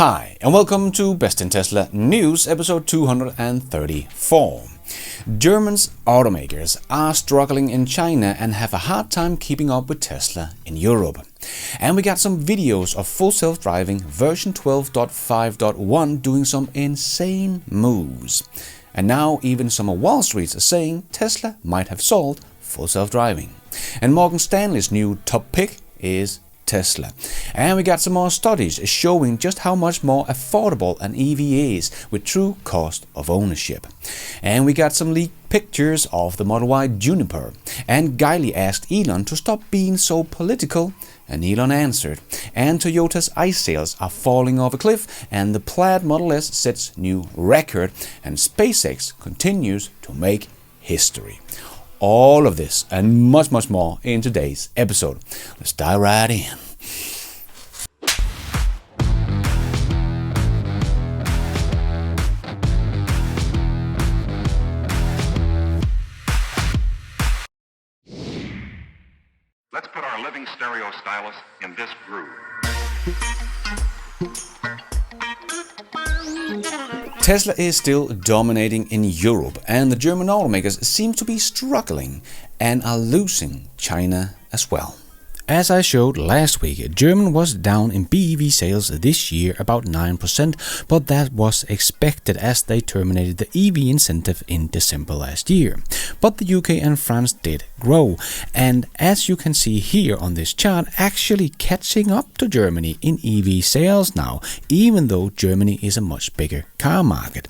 Hi, and welcome to Best in Tesla News, episode 234. Germany's automakers are struggling in China and have a hard time keeping up with Tesla in Europe. And we got some videos of full self-driving version 12.5.1 doing some insane moves. And now even some of Wall Street are saying Tesla might have solved full self-driving. And Morgan Stanley's new top pick is Tesla. And we got some more studies showing just how much more affordable an EV is with true cost of ownership. And we got some leaked pictures of the Model Y Juniper. And Geely asked Elon to stop being so political, and Elon answered. And Toyota's ICE sales are falling off a cliff, and the Plaid Model S sets new record, and SpaceX continues to make history. All of this and much more in today's episode. Let's dive right in. Let's put our living stereo stylus in this groove. Tesla is still dominating in Europe, and the German automakers seem to be struggling and are losing China as well. As I showed last week, Germany was down in BEV sales this year about 9%, but that was expected as they terminated the EV incentive in December last year. But the UK and France did grow, and as you can see here on this chart, actually catching up to Germany in EV sales now, even though Germany is a much bigger car market.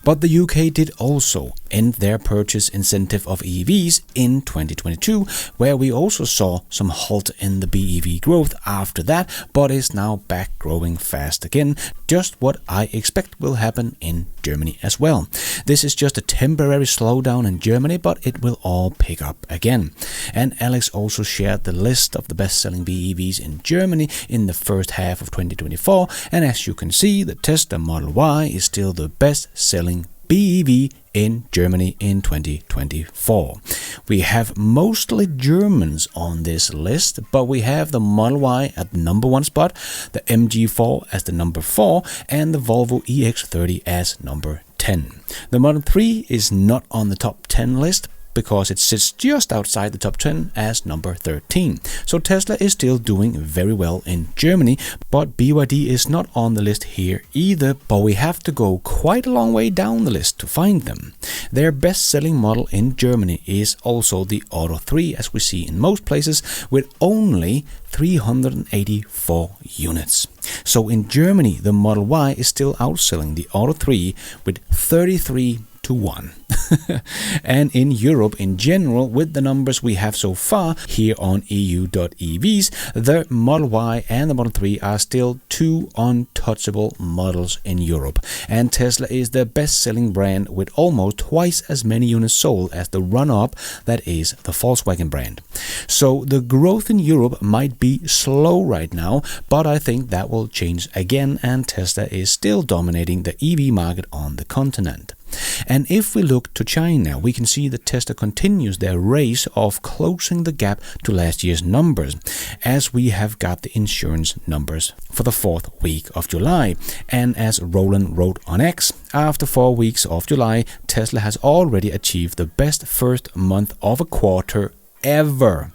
But the UK did also end their purchase incentive of EVs in 2022, where we also saw some halt in the BEV growth after that, but is now back growing fast again, just what I expect will happen in Germany as well. This is just a temporary slowdown in Germany, but it will all pick up again. And Alex also shared the list of the best-selling BEVs in Germany in the first half of 2024, and as you can see, the Tesla Model Y is still the best-selling BEV in Germany in 2024. We have mostly Germans on this list, but we have the Model Y at the number 1 spot, the MG4 as the number 4, and the Volvo EX30 as number 10. The Model 3 is not on the top 10 list, because it sits just outside the top 10 as number 13. So Tesla is still doing very well in Germany, but BYD is not on the list here either, but we have to go quite a long way down the list to find them. Their best-selling model in Germany is also the Auto 3, as we see in most places, with only 384 units. So in Germany, the Model Y is still outselling the Auto 3 with 33 to 1. And in Europe in general, with the numbers we have so far here on EU.evs, the Model Y and the Model 3 are still two untouchable models in Europe. And Tesla is the best-selling brand with almost twice as many units sold as the runner-up, that is the Volkswagen brand. So the growth in Europe might be slow right now, but I think that will change again, and Tesla is still dominating the EV market on the continent. And if we look to China, we can see that Tesla continues their race of closing the gap to last year's numbers, as we have got the insurance numbers for the 4th week of July. And as Roland wrote on X, after 4 weeks of July, Tesla has already achieved the best first month of a quarter ever.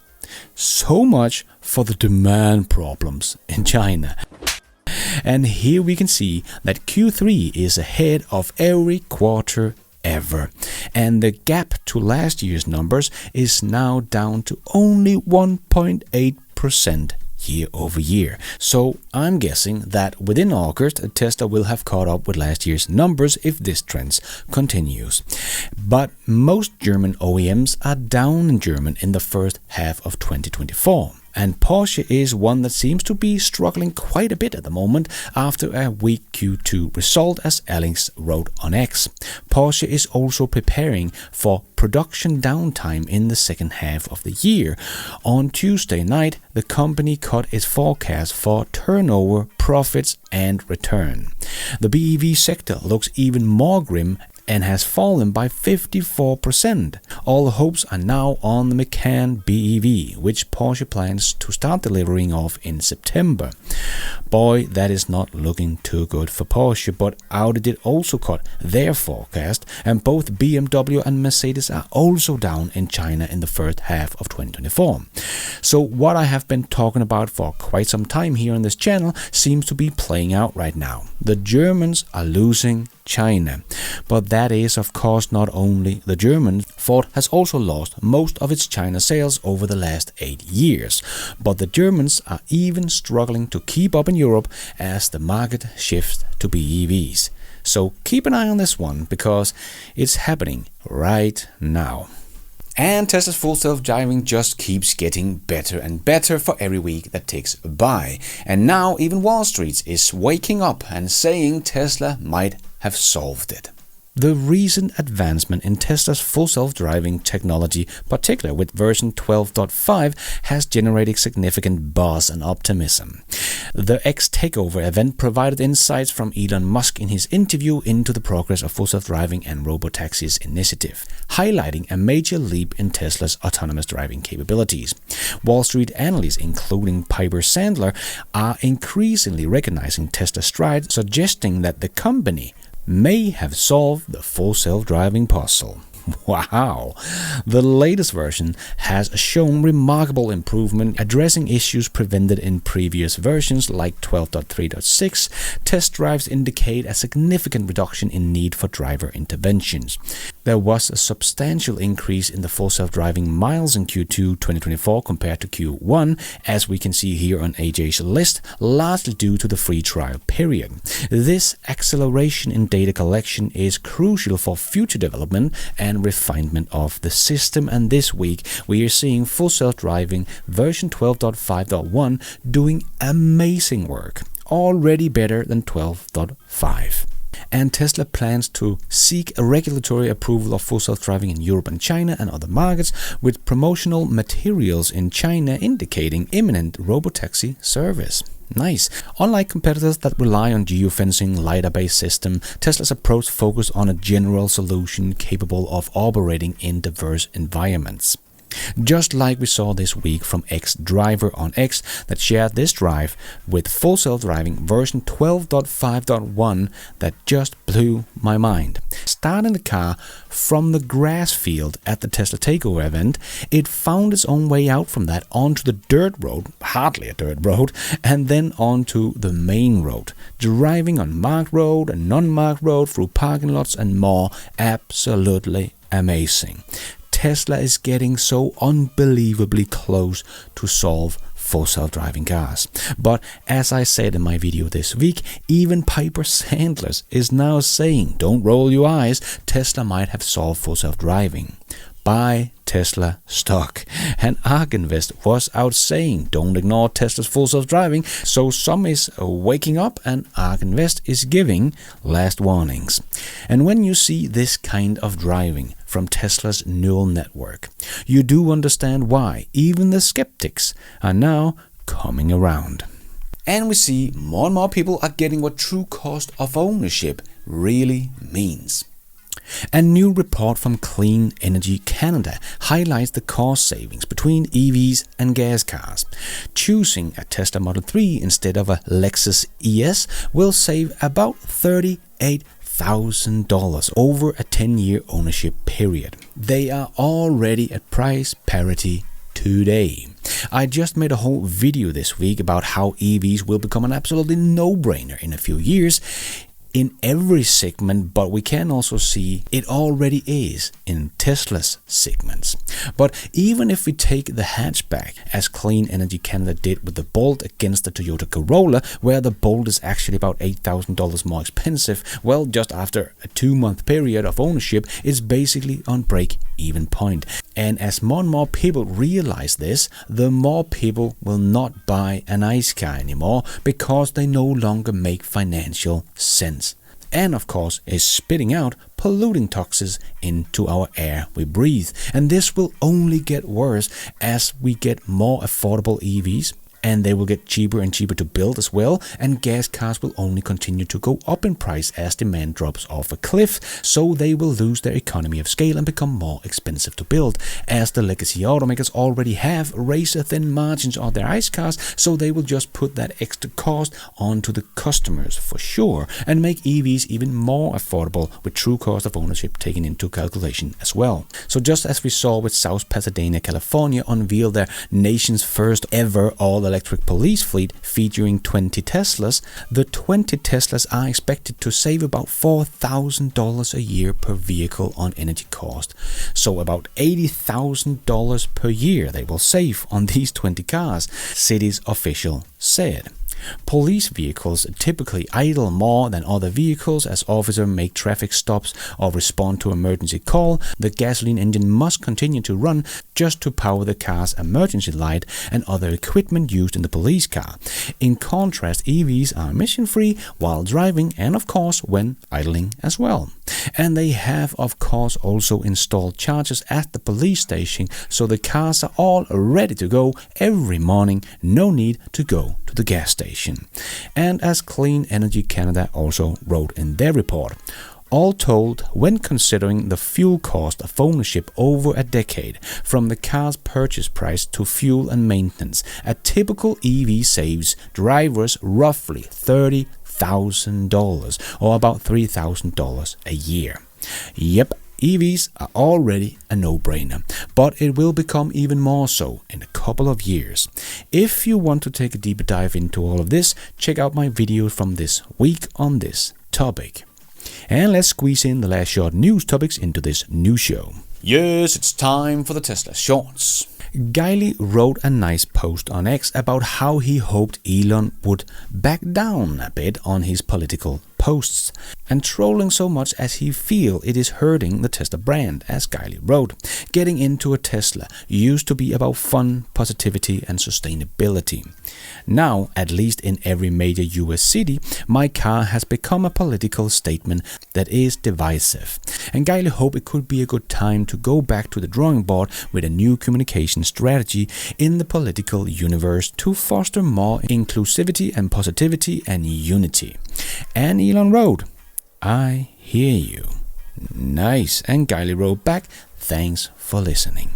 So much for the demand problems in China. And here we can see that Q3 is ahead of every quarter ever. And the gap to last year's numbers is now down to only 1.8% year over year. So I'm guessing that within August, Tesla will have caught up with last year's numbers if this trend continues. But most German OEMs are down in Germany in the first half of 2024. And Porsche is one that seems to be struggling quite a bit at the moment after a weak Q2 result, as Alex wrote on X. Porsche is also preparing for production downtime in the second half of the year. On Tuesday night, the company cut its forecast for turnover, profits and return. The BEV sector looks even more grim and has fallen by 54%. All hopes are now on the Macan BEV, which Porsche plans to start delivering of in September. Boy, that is not looking too good for Porsche, but Audi did also cut their forecast, and both BMW and Mercedes are also down in China in the first half of 2024. So what I have been talking about for quite some time here on this channel seems to be playing out right now. The Germans are losing China. But that is of course not only the Germans. Ford has also lost most of its China sales over the last 8 years. But the Germans are even struggling to keep up in Europe as the market shifts to BEVs. So keep an eye on this one because it's happening right now. And Tesla's full self-driving just keeps getting better and better for every week that ticks by. And now even Wall Street is waking up and saying Tesla might have solved it. The recent advancement in Tesla's full self-driving technology, particularly with version 12.5, has generated significant buzz and optimism. The X Takeover event provided insights from Elon Musk in his interview into the progress of full self-driving and robotaxis initiative, highlighting a major leap in Tesla's autonomous driving capabilities. Wall Street analysts, including Piper Sandler, are increasingly recognizing Tesla's stride, suggesting that the company may have solved the full self-driving puzzle. Wow! The latest version has shown remarkable improvement, addressing issues prevented in previous versions like 12.3.6. Test drives indicate a significant reduction in need for driver interventions. There was a substantial increase in the full self-driving miles in Q2 2024 compared to Q1, as we can see here on AJ's list, largely due to the free trial period. This acceleration in data collection is crucial for future development and refinement of the system, and this week we are seeing full self-driving version 12.5.1 doing amazing work, already better than 12.5. And Tesla plans to seek a regulatory approval of full self-driving in Europe and China and other markets, with promotional materials in China indicating imminent robotaxi service. Nice. Unlike competitors that rely on geofencing LiDAR-based system, Tesla's approach focuses on a general solution capable of operating in diverse environments. Just like we saw this week from X-Driver on X that shared this drive with full self-driving version 12.5.1 that just blew my mind. Starting the car from the grass field at the Tesla Takeover event, it found its own way out from that onto the dirt road, hardly a dirt road, and then onto the main road, driving on marked road and non-marked road, through parking lots and more. Absolutely amazing. Tesla is getting so unbelievably close to solve full self-driving cars. But as I said in my video this week, even Piper Sandler is now saying, don't roll your eyes, Tesla might have solved full self-driving. Buy Tesla stock. And ARK Invest was out saying, don't ignore Tesla's full self-driving. So some is waking up and ARK Invest is giving last warnings. And when you see this kind of driving from Tesla's neural network, you do understand why even the skeptics are now coming around. And we see more and more people are getting what true cost of ownership really means. A new report from Clean Energy Canada highlights the cost savings between EVs and gas cars. Choosing a Tesla Model 3 instead of a Lexus ES will save about $38,000 over a 10-year ownership period. They are already at price parity today. I just made a whole video this week about how EVs will become an absolutely no-brainer in a few years in every segment, but we can also see it already is in Tesla's segments. But even if we take the hatchback, as Clean Energy Canada did with the Bolt against the Toyota Corolla, where the Bolt is actually about $8,000 more expensive, well, just after a 2-month period of ownership, it's basically on break-even point. And as more and more people realize this, the more people will not buy an ICE car anymore because they no longer make financial sense. And of course is spitting out polluting toxins into our air we breathe. And this will only get worse as we get more affordable EVs and they will get cheaper and cheaper to build as well, and gas cars will only continue to go up in price as demand drops off a cliff, so they will lose their economy of scale and become more expensive to build, as the legacy automakers already have razor-thin margins on their ICE cars, so they will just put that extra cost onto the customers for sure, and make EVs even more affordable with true cost of ownership taken into calculation as well. So just as we saw with South Pasadena, California unveil their nation's first ever all-electric police fleet featuring 20 Teslas, the 20 Teslas are expected to save about $4,000 a year per vehicle on energy cost. So about $80,000 per year they will save on these 20 cars, city's official said. Police vehicles typically idle more than other vehicles as officers make traffic stops or respond to emergency call. The gasoline engine must continue to run just to power the car's emergency light and other equipment used in the police car. In contrast, EVs are emission-free while driving and of course when idling as well. And they have of course also installed chargers at the police station, so the cars are all ready to go every morning, no need to go to the gas station. And as Clean Energy Canada also wrote in their report, all told, when considering the fuel cost of ownership over a decade, from the car's purchase price to fuel and maintenance, a typical EV saves drivers roughly $30,000 or about $3,000 a year. Yep, EVs are already a no-brainer, but it will become even more so in a couple of years. If you want to take a deeper dive into all of this, check out my video from this week on this topic. And let's squeeze in the last short news topics into this new show. Yes, it's time for the Tesla Shorts. Guiley wrote a nice post on X about how he hoped Elon would back down a bit on his political posts and trolling so much as he feel it is hurting the Tesla brand, as Guiley wrote. Getting into a Tesla used to be about fun, positivity and sustainability. Now, at least in every major US city, my car has become a political statement that is divisive. And Guiley hoped it could be a good time to go back to the drawing board with a new communication strategy in the political universe to foster more inclusivity and positivity and unity. And Elon wrote, "I hear you." Nice. And Guiley wrote back, "Thanks for listening."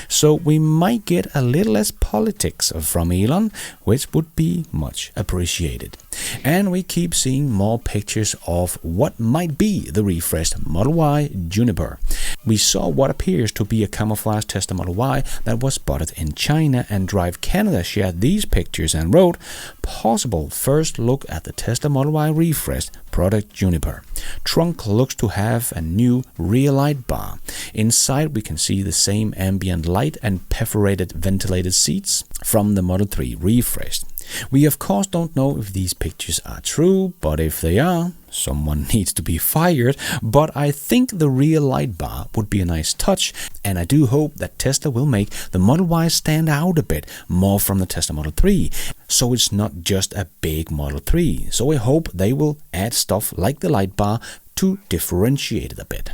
So we might get a little less politics from Elon, which would be much appreciated. And we keep seeing more pictures of what might be the refreshed Model Y Juniper. We saw what appears to be a camouflage Tesla Model Y that was spotted in China, and Drive Canada shared these pictures and wrote, "Possible first look at the Tesla Model Y refreshed product Juniper. Trunk looks to have a new rear light bar. Inside we can see the same ambient light and perforated ventilated seats from the Model 3 refreshed. We of course don't know if these pictures are true, but if they are, someone needs to be fired. But I think the rear light bar would be a nice touch, and I do hope that Tesla will make the Model Y stand out a bit more from the Tesla Model 3, so it's not just a big Model 3. So I hope they will add stuff like the light bar to differentiate it a bit."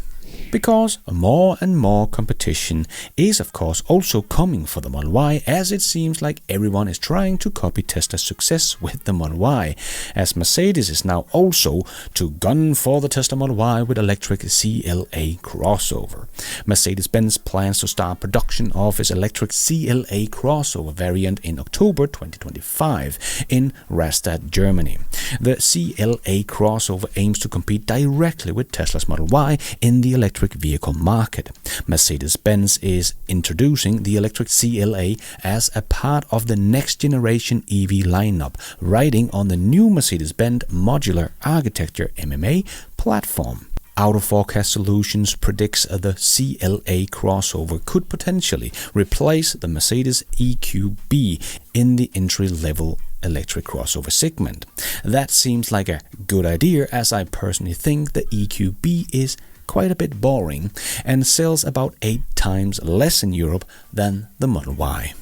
Because more and more competition is of course also coming for the Model Y, as it seems like everyone is trying to copy Tesla's success with the Model Y, as Mercedes is now also to gun for the Tesla Model Y with electric CLA crossover. Mercedes-Benz plans to start production of its electric CLA crossover variant in October 2025 in Rastatt, Germany. The CLA crossover aims to compete directly with Tesla's Model Y in the electric vehicle market. Mercedes-Benz is introducing the electric CLA as a part of the next generation EV lineup, riding on the new Mercedes-Benz modular architecture MMA platform. Auto Forecast Solutions predicts the CLA crossover could potentially replace the Mercedes EQB in the entry-level electric crossover segment. That seems like a good idea, as I personally think the EQB is quite a bit boring and sells about 8 times less in Europe than the Model Y.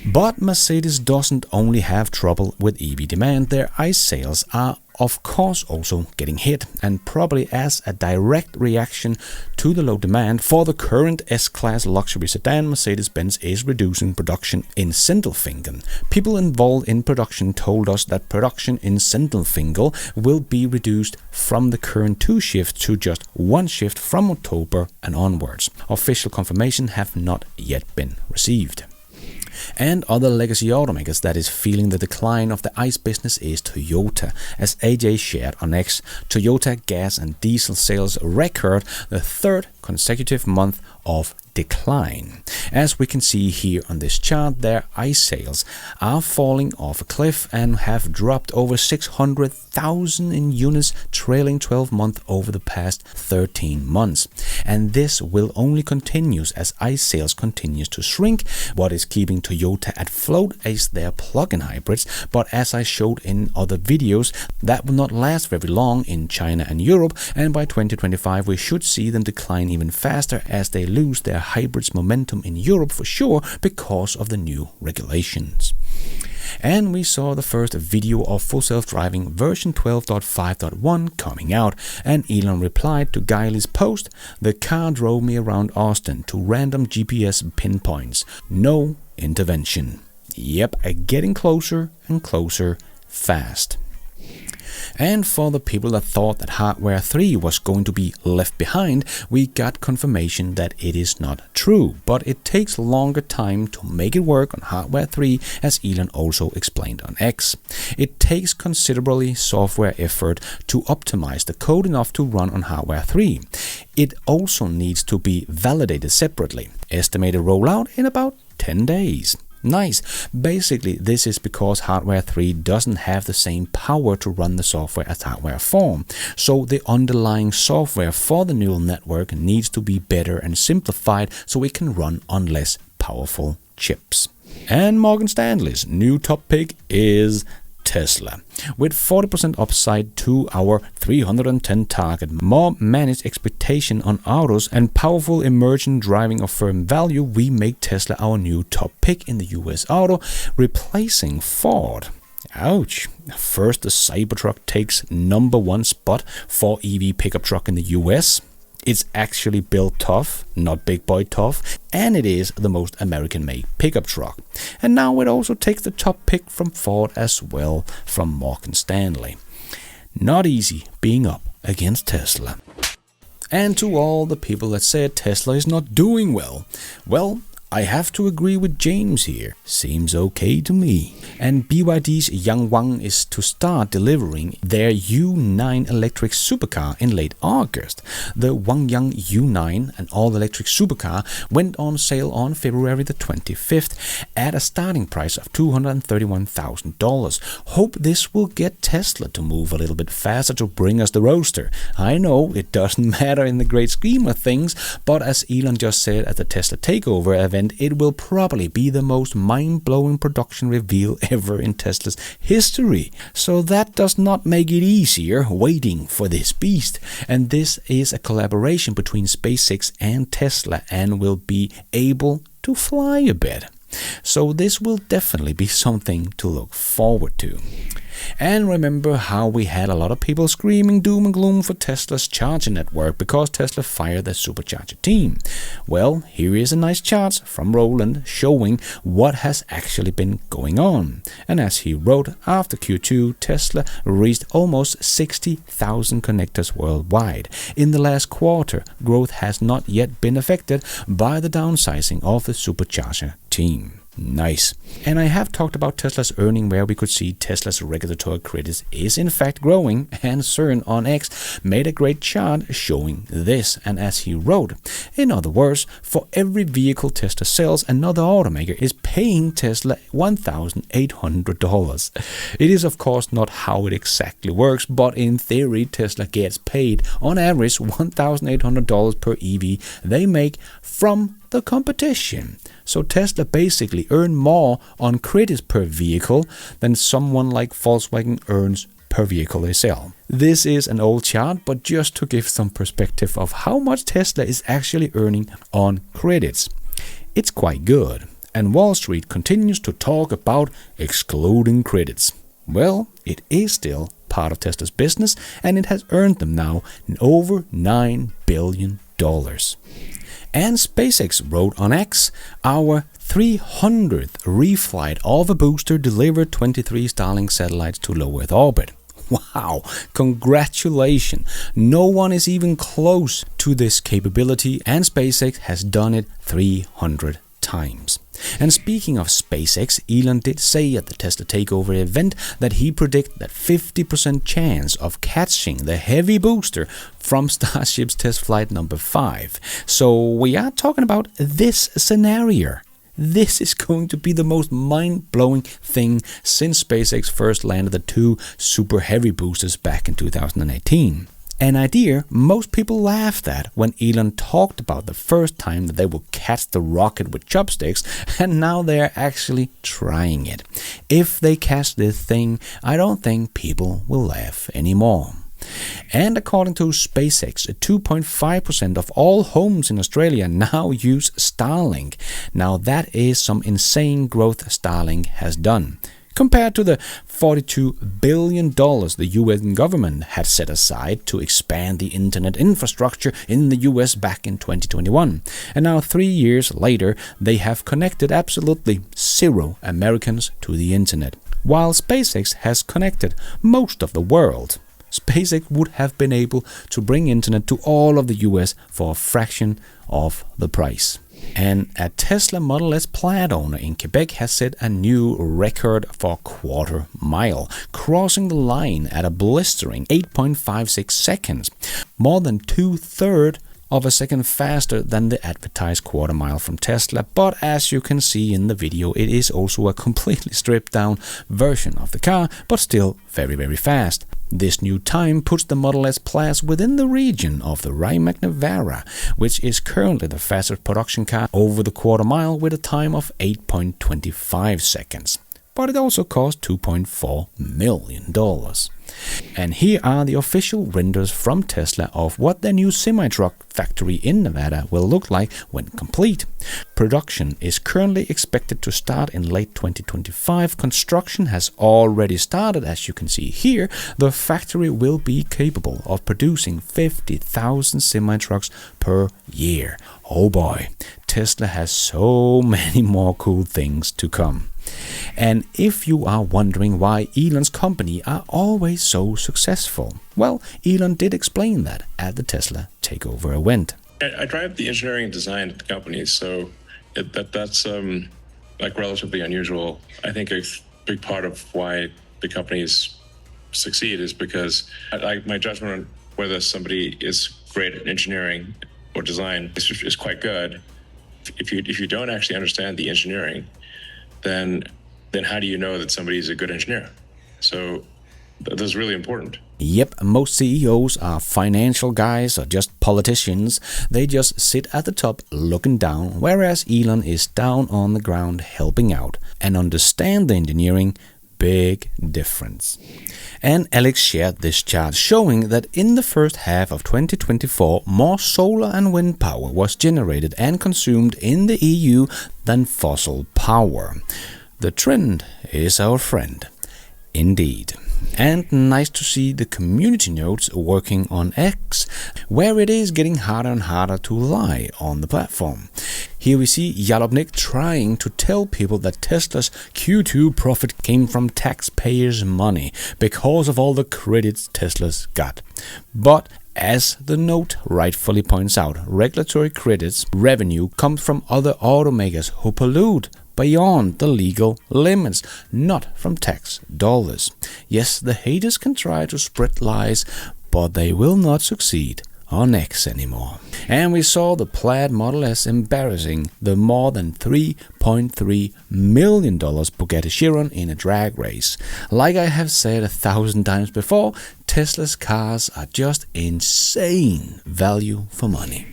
But Mercedes doesn't only have trouble with EV demand, their ICE sales are of course also getting hit, and probably as a direct reaction to the low demand for the current S-Class luxury sedan, Mercedes-Benz is reducing production in Sindelfingen. People involved in production told us that production in Sindelfingen will be reduced from the current 2 shifts to just 1 shift from October and onwards. Official confirmation have not yet been received. And other legacy automakers that is feeling the decline of the ICE business is Toyota. As AJ shared on X, Toyota gas and diesel sales record the 3rd consecutive month of decline. As we can see here on this chart, their ICE sales are falling off a cliff and have dropped over 600,000 in units trailing 12 months over the past 13 months. And this will only continue as ICE sales continues to shrink. What is keeping Toyota at float is their plug-in hybrids, but as I showed in other videos, that will not last very long in China and Europe, and by 2025 we should see them decline even faster as they lose their hybrids momentum in Europe for sure because of the new regulations. And we saw the first video of full self-driving version 12.5.1 coming out, and Elon replied to Guiley's post, "The car drove me around Austin to random GPS pinpoints. No intervention." Yep, getting closer and closer fast. And for the people that thought that Hardware 3 was going to be left behind, we got confirmation that it is not true, but it takes longer time to make it work on Hardware 3, as Elon also explained on X. It takes considerably software effort to optimize the code enough to run on Hardware 3. It also needs to be validated separately. Estimated rollout in about 10 days. Nice. Basically, this is because Hardware 3 doesn't have the same power to run the software as Hardware 4. So the underlying software for the neural network needs to be better and simplified so it can run on less powerful chips. And Morgan Stanley's new top pick is Tesla. With 40% upside to our 310 target, more managed expectation on autos, and powerful emerging driving of firm value, we make Tesla our new top pick in the US auto, replacing Ford. Ouch. First, the Cybertruck takes #1 spot for EV pickup truck in the US. It's actually built tough, not big boy tough, and it is the most American-made pickup truck. And now it also takes the top pick from Ford as well from Morgan Stanley. Not easy being up against Tesla. And to all the people that said Tesla is not doing well, I have to agree with James here. Seems okay to me. And BYD's Yang Wang is to start delivering their U9 electric supercar in late August. The Wangyang U9, an all-electric supercar, went on sale on February the 25th at a starting price of $231,000. Hope this will get Tesla to move a little bit faster to bring us the Roadster. I know it doesn't matter in the great scheme of things, but as Elon just said at the Tesla Takeover event, it will probably be the most mind-blowing production reveal ever in Tesla's history. So that does not make it easier waiting for this beast. And this is a collaboration between SpaceX and Tesla and will be able to fly a bit. So this will definitely be something to look forward to. And remember how we had a lot of people screaming doom and gloom for Tesla's charger network because Tesla fired their supercharger team. Well, here is a nice chart from Roland showing what has actually been going on. And as he wrote, after Q2, Tesla reached almost 60,000 connectors worldwide. In the last quarter, growth has not yet been affected by the downsizing of the supercharger team. Nice. And I have talked about Tesla's earning where we could see Tesla's regulatory credits is in fact growing, and CERN on X made a great chart showing this. And as he wrote, in other words, for every vehicle Tesla sells, another automaker is paying Tesla $1,800. It is of course not how it exactly works, but in theory Tesla gets paid on average $1,800 per EV they make from the competition. So Tesla basically earn more on credits per vehicle than someone like Volkswagen earns per vehicle they sell. This is an old chart, but just to give some perspective of how much Tesla is actually earning on credits. It's quite good. and Wall Street continues to talk about excluding credits. Well, it is still part of Tesla's business, and it has earned them now over $9 billion. And SpaceX wrote on X, our 300th reflight of a booster delivered 23 Starlink satellites to low Earth orbit. Wow, congratulations! No one is even close to this capability, and SpaceX has done it 300 times. And speaking of SpaceX, Elon did say at the Tesla Takeover event that he predicted that 50% chance of catching the heavy booster from Starship's test flight number 5. So we are talking about this scenario. This is going to be the most mind-blowing thing since SpaceX first landed the 2 super heavy boosters back in 2018. An idea most people laughed at when Elon talked about the first time that they will catch the rocket with chopsticks, and now they're actually trying it. If they catch this thing, I don't think people will laugh anymore. And according to SpaceX, 2.5% of all homes in Australia now use Starlink. Now that is some insane growth Starlink has done, compared to the $42 billion the US government had set aside to expand the internet infrastructure in the US back in 2021. And now 3 years later, they have connected absolutely 0 Americans to the internet, while SpaceX has connected most of the world. SpaceX would have been able to bring internet to all of the US for a fraction of the price. And a Tesla Model S Plaid owner in Quebec has set a new record for quarter mile, crossing the line at a blistering 8.56 seconds, more than 2/3 of a second faster than the advertised quarter mile from Tesla. But as you can see in the video, it is also a completely stripped down version of the car, but still very, very fast. This new time puts the Model S Plaid within the region of the Rimac Navara, which is currently the fastest production car over the quarter mile with a time of 8.25 seconds. But it also cost $2.4 million. And here are the official renders from Tesla of what their new semi-truck factory in Nevada will look like when complete. Production is currently expected to start in late 2025. Construction has already started, as you can see here. The factory will be capable of producing 50,000 semi-trucks per year. Oh boy, Tesla has so many more cool things to come. And if you are wondering why Elon's company are always so successful, well, Elon did explain that at the Tesla Takeover event. I drive the engineering and design at the company, so that's like relatively unusual. I think a big part of why the companies succeed is because my judgment on whether somebody is great at engineering or design is quite good. If you don't actually understand the engineering, then how do you know that somebody's a good engineer? So that's really important. Yep, most CEOs are financial guys or just politicians. They just sit at the top looking down, whereas Elon is down on the ground helping out and understand the engineering. Big difference. And Alex shared this chart showing that in the first half of 2024, more solar and wind power was generated and consumed in the EU than fossil power. The trend is our friend. Indeed. And nice to see the community nodes working on X, where it is getting harder and harder to lie on the platform. Here we see Jalopnik trying to tell people that Tesla's Q2 profit came from taxpayers' money because of all the credits Tesla's got. But as the note rightfully points out, regulatory credits revenue comes from other automakers who pollute beyond the legal limits, not from tax dollars. Yes, the haters can try to spread lies, but they will not succeed on X anymore. And we saw the Plaid Model S embarrassing the more than $3.3 million Bugatti Chiron in a drag race. Like I have said 1,000 times before, Tesla's cars are just insane value for money.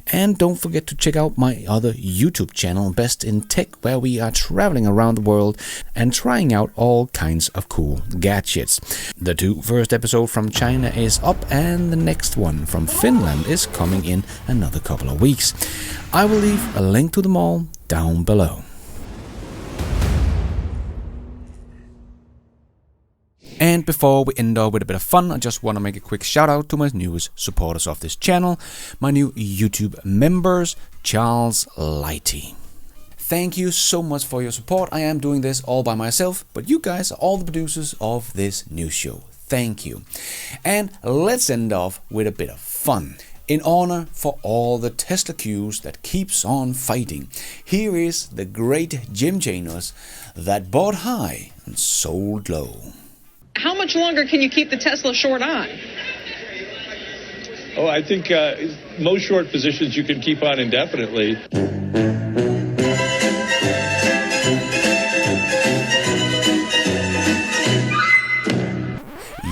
And don't forget to check out my other YouTube channel, Best in Tech, where we are traveling around the world and trying out all kinds of cool gadgets. The 2 first episodes from China is up, and the next one from Finland is coming in another couple of weeks. I will leave a link to them all down below. And before we end up with a bit of fun, I just want to make a quick shout out to my newest supporters of this channel, my new YouTube members, Charles Lighty. Thank you so much for your support. I am doing this all by myself, but you guys are all the producers of this new show. Thank you. And let's end off with a bit of fun. In honor for all the Tesla Qs that keeps on fighting, here is the great Jim Janus that bought high and sold low. How much longer can you keep the Tesla short on? Oh, I think most short positions you can keep on indefinitely.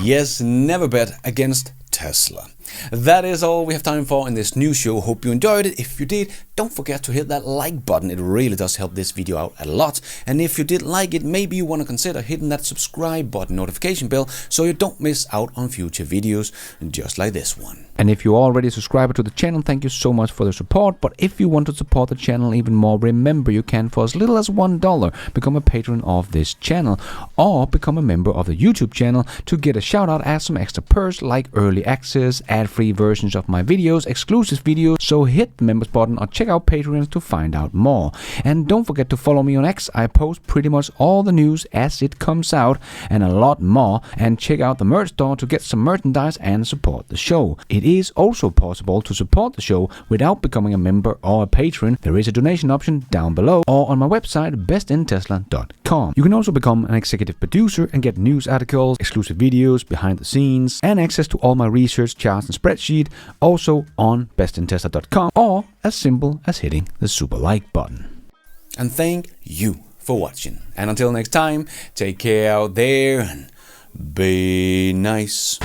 Yes, never bet against Tesla. That is all we have time for in this new show. Hope you enjoyed it. If you did, don't forget to hit that like button. It really does help this video out a lot. And if you did like it, maybe you want to consider hitting that subscribe button, notification bell, so you don't miss out on future videos just like this one. And if you're already a subscriber to the channel, thank you so much for the support. But if you want to support the channel even more, remember you can, for as little as $1, become a patron of this channel or become a member of the YouTube channel to get a shout out as some extra perks like early access, ad-free versions of my videos, exclusive videos. So hit the members button or check out Patreon to find out more. And don't forget to follow me on X. I post pretty much all the news as it comes out and a lot more. And check out the merch store to get some merchandise and support the show. It is also possible to support the show without becoming a member or a patron. There is a donation option down below or on my website bestintesla.com. You can also become an executive producer and get news articles, exclusive videos, behind the scenes, and access to all my research, charts and spreadsheet, also on bestintesla.com, or as simple as hitting the super like button. And thank you for watching. And until next time, take care out there and be nice.